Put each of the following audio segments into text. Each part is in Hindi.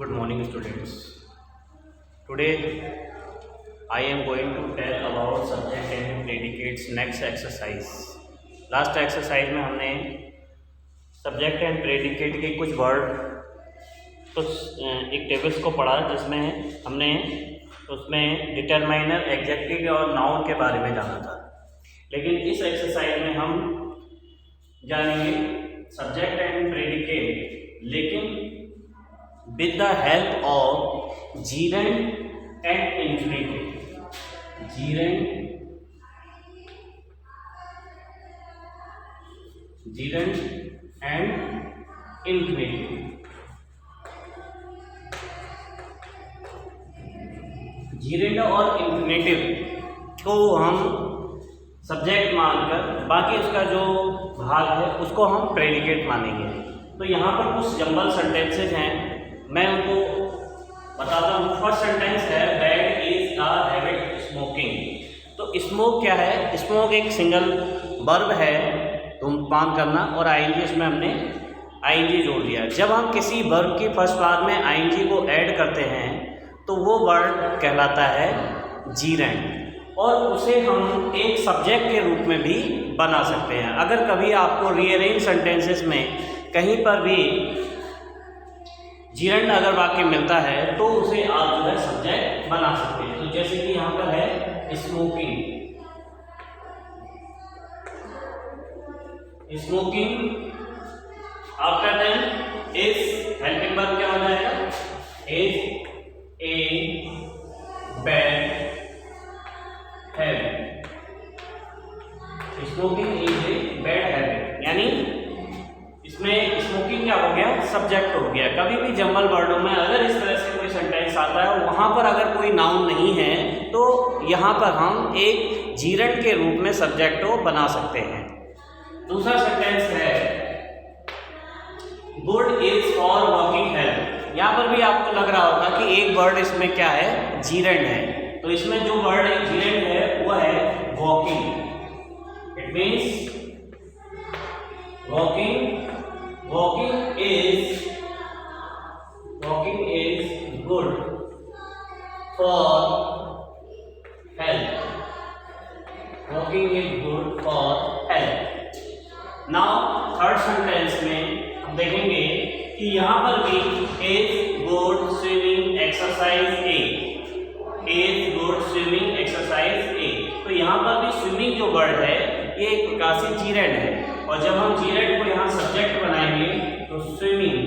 Good morning, students. Today, I am going to tell about subject and predicates next exercise. Last exercise में हमने सब्जेक्ट एंड प्रेडिकेट के कुछ वर्ड तो एक टेबल्स को पढ़ा जिसमें हमने उसमें डिटरमाइनर, एडजेक्टिव और नाउन के बारे में जाना था। लेकिन इस एक्सरसाइज में हम जानेंगे सब्जेक्ट एंड प्रेडिकेट, लेकिन with the help of gerund and infinitive. Gerund and infinitive. gerund और infinitive को हम सब्जेक्ट मानकर बाकी उसका जो भाग है उसको हम प्रेडिकेट मानेंगे। तो यहाँ पर कुछ जंबल सेंटेंसेज हैं, मैं उनको बताता हूँ। फर्स्ट सेंटेंस है bad is a habit smoking. तो स्मोक क्या है? स्मोक एक सिंगल वर्ब है, धूम्रपान करना, और आईएनजी इसमें हमने आईएनजी जोड़ दिया। जब हम किसी वर्ब की फर्स्ट पार्ट में आईएनजी को ऐड करते हैं तो वो वर्ड कहलाता है जीरेंड, और उसे हम एक सब्जेक्ट के रूप में भी बना सकते हैं। अगर कभी आपको रीअरेंज सेंटेंसेस में कहीं पर भी जीरेंड अगर वाक्य मिलता है तो उसे आप जो है सब्जेक्ट बना सकते हैं। तो जैसे कि यहाँ पर है smoking, after then is helping verb क्या हो जाएगा? Is a bad habit. Smoking is a bad habit, यानी इसमें स्मोकिंग क्या हो गया? सब्जेक्ट हो गया। कभी भी जंबल वर्डों में अगर इस तरह से कोई सेंटेंस आता है, वहाँ पर अगर कोई नाउन नहीं है तो यहाँ पर हम एक जीरेंड के रूप में सब्जेक्ट को बना सकते हैं। दूसरा सेंटेंस है good is for walking help. यहाँ पर भी आपको लग रहा होगा कि एक वर्ड इसमें क्या है? जीरेंड है। तो इसमें जो वर्ड जीरेंड है वो है walking. It means walking is good for health. Walking is good for health. Now third sentence में हम देखेंगे कि यहाँ पर भी is good swimming exercise A, is good swimming exercise A। तो यहाँ पर भी स्विमिंग जो वर्ड है ये एक प्रकार से जीरेंड है, और जब हम जीरेंड को यहाँ सब्जेक्ट बनाएंगे तो swimming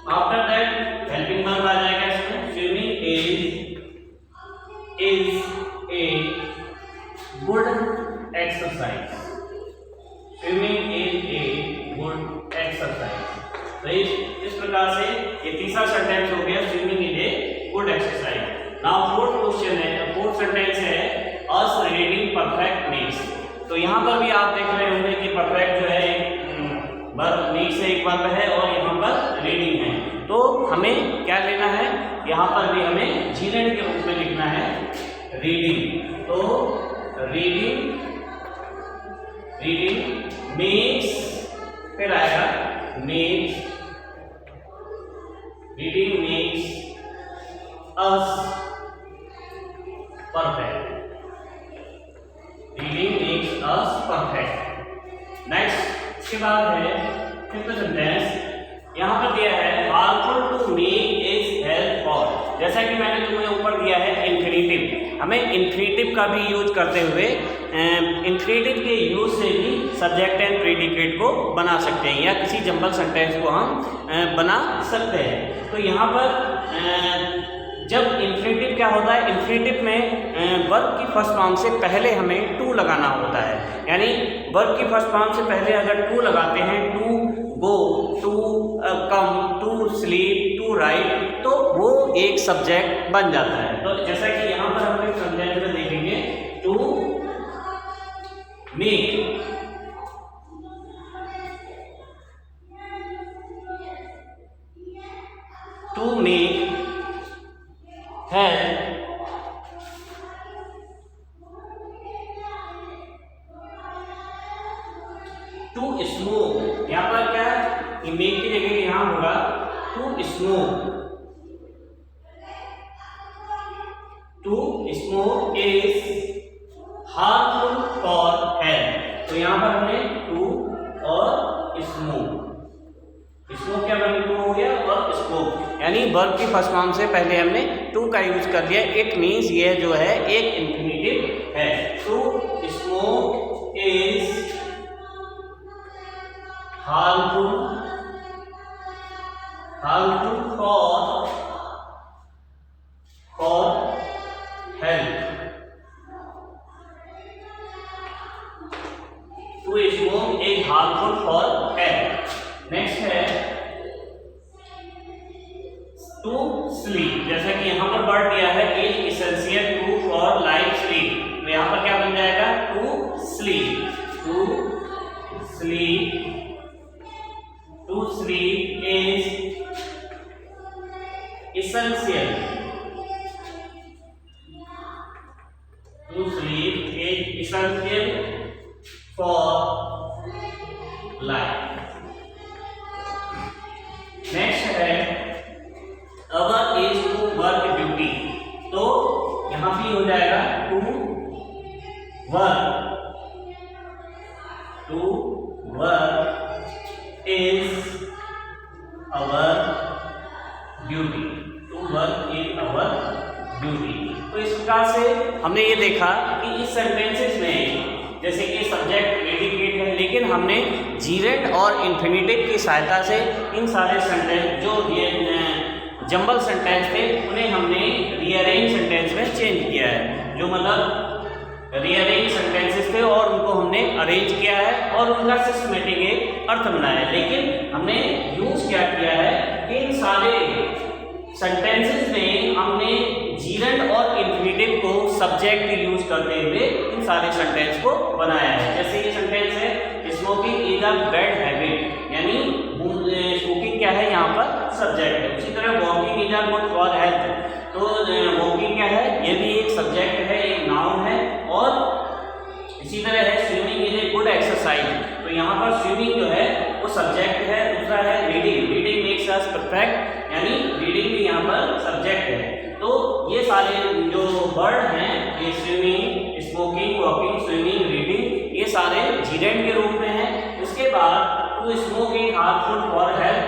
after that helping verb आ जाएगा इसमें। Swimming is a good exercise. Swimming is a good exercise. तो इस प्रकार से ये तीसरा सेंटेंस हो गया, swimming is a good exercise. Now fourth question है, फोर्थ सेंटेंस है अस रीडिंग परफेक्ट नीड्स। तो यहाँ पर भी आप देख रहे होंगे कि परफेक्ट जो है वर्ब, नीड से एक वर्ब है और यहाँ पर रीडिंग है। तो हमें क्या लेना है? यहाँ पर भी हमें जीरेंड के रूप में लिखना है रीडिंग। तो रीडिंग मेक्स, फिर आएगा makes, reading makes us perfect. Reading makes us perfect. Next इसके बाद है फिफ्थ सेंटेंस, यहाँ पर दिया है harmful to make is help for. जैसा कि मैंने तुम्हें ऊपर दिया है इन्फिनिटिव, हमें इन्फिनिटिव का भी यूज करते हुए इन्फिनिटिव के यूज से भी सब्जेक्ट एंड प्रेडिकेट को बना सकते हैं, या किसी जंबल सेंटेंस को हम बना सकते हैं। तो यहाँ पर जब इन्फिनिटिव क्या होता है? इन्फिनिटिव में वर्ब की फर्स्ट फॉर्म से पहले हमें टू लगाना होता है, यानी वर्ब की फर्स्ट फॉर्म से पहले अगर टू लगाते हैं, to go, to come, to sleep, to write, तो वो एक सब्जेक्ट बन जाता है। तो जैसा कि यहाँ पर हम एक सेंटेंस में देखेंगे, to make, to make help to smoke. यहाँ पर क्या है? मेक की यहाँ होगा to smoke. To smoke is harmful for health. तो यहाँ पर हमने टू और स्मोक, स्मोक क्या बन टू हो गया और स्मोक, यानी वर्ब की फर्स्ट फॉर्म से पहले हमने टू का यूज कर दिया। इट मीन्स ये जो है एक इंफिनिटिव है। To smoke is harmful for health. To smoke is harmful for health. Next है टू स्लीप। जैसा कि यहां पर वर्ड दिया है is essential to for life sleep, तो यहां पर क्या बन जाएगा to sleep. To sleep is essential. To sleep is essential for life. Next है our is to work duty. तो यहां भी हो जाएगा to work is our duty. To work is our duty. तो इस प्रकार से हमने ये देखा कि इस सेंटेंसेस में जैसे कि सब्जेक्ट प्रेडिकेट है, लेकिन हमने जीरेंड और इन्फिनिटिव की सहायता से इन सारे सेंटेंस जो जंबल सेंटेंस थे उन्हें हमने रीअरेंज सेंटेंस में चेंज किया है। जो मतलब रीअरेंज सेंटेंसेस थे और उनको हमने अरेंज किया है और उनका सिस्टमेटिक एक अर्थ बनाया है। लेकिन हमने यूज क्या किया है कि इन सारे सेंटेंसेस में हमने जीरेंड और इन्फिनिटिव को सब्जेक्ट यूज करते हुए इन सारे सेंटेंस को बनाया है। जैसे ये सेंटेंस है smoking is a bad habit, यानी स्मोकिंग क्या है यहाँ पर सब्जेक्ट है। उसी तरह walking is a good for health, तो वॉकिंग क्या है ये भी एक सब्जेक्ट है, एक नाउन है। और इसी तरह है swimming is a good exercise, तो यहाँ पर स्विमिंग जो है वो सब्जेक्ट है। दूसरा है रीडिंग मेक्स अस परफेक्ट, यानी रीडिंग भी यहाँ पर सब्जेक्ट है। तो ये सारे जो वर्ड हैं ये swimming, smoking, walking, swimming, reading, ये सारे जीरेंड के रूप में हैं। उसके बाद to smoke is harmful for health,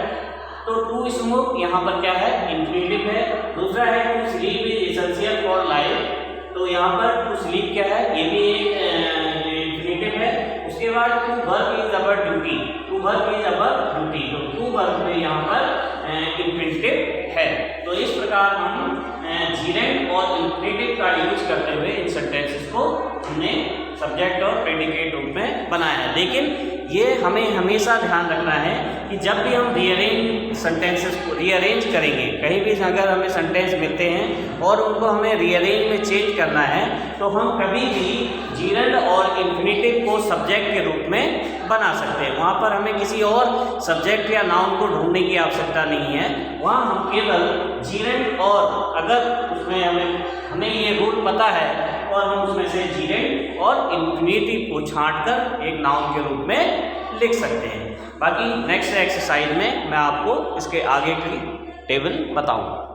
तो टू स्मोक यहाँ पर क्या है इन्फिनिटिव है। दूसरा है to sleep is essential for life, तो यहाँ पर टू स्लीप क्या है ये भी एक इन्फिनिटिव है। उसके बाद to work is our duty, to work is our duty, तो टू वर्क में यहाँ पर इन्फिनिटिव है। तो इस प्रकार हम जीरेंड और इन्फिनिटिव का यूज करते हुए इन सेंटेंसेस को हमने सब्जेक्ट और प्रेडिकेट रूप में बनाया है। लेकिन ये हमें हमेशा ध्यान रखना है कि जब भी हम रीअरेंज सेंटेंसेस को रीअरेंज करेंगे, कहीं भी अगर हमें सेंटेंस मिलते हैं और उनको हमें रीअरेंज में चेंज करना है, तो हम कभी भी जीरेंड और इन्फिनिटिव को सब्जेक्ट के रूप में बना सकते हैं। वहाँ पर हमें किसी और सब्जेक्ट या नाउन को ढूंढने की आवश्यकता नहीं है। वहाँ हम केवल जीरेंड और अगर उसमें हमें ये रूल पता है और हम उसमें से जीरेंड और इन्फिनिटिव को छांटकर एक नाउन के रूप में लिख सकते हैं। बाकी नेक्स्ट एक्सरसाइज में मैं आपको इसके आगे की टेबल बताऊंगा।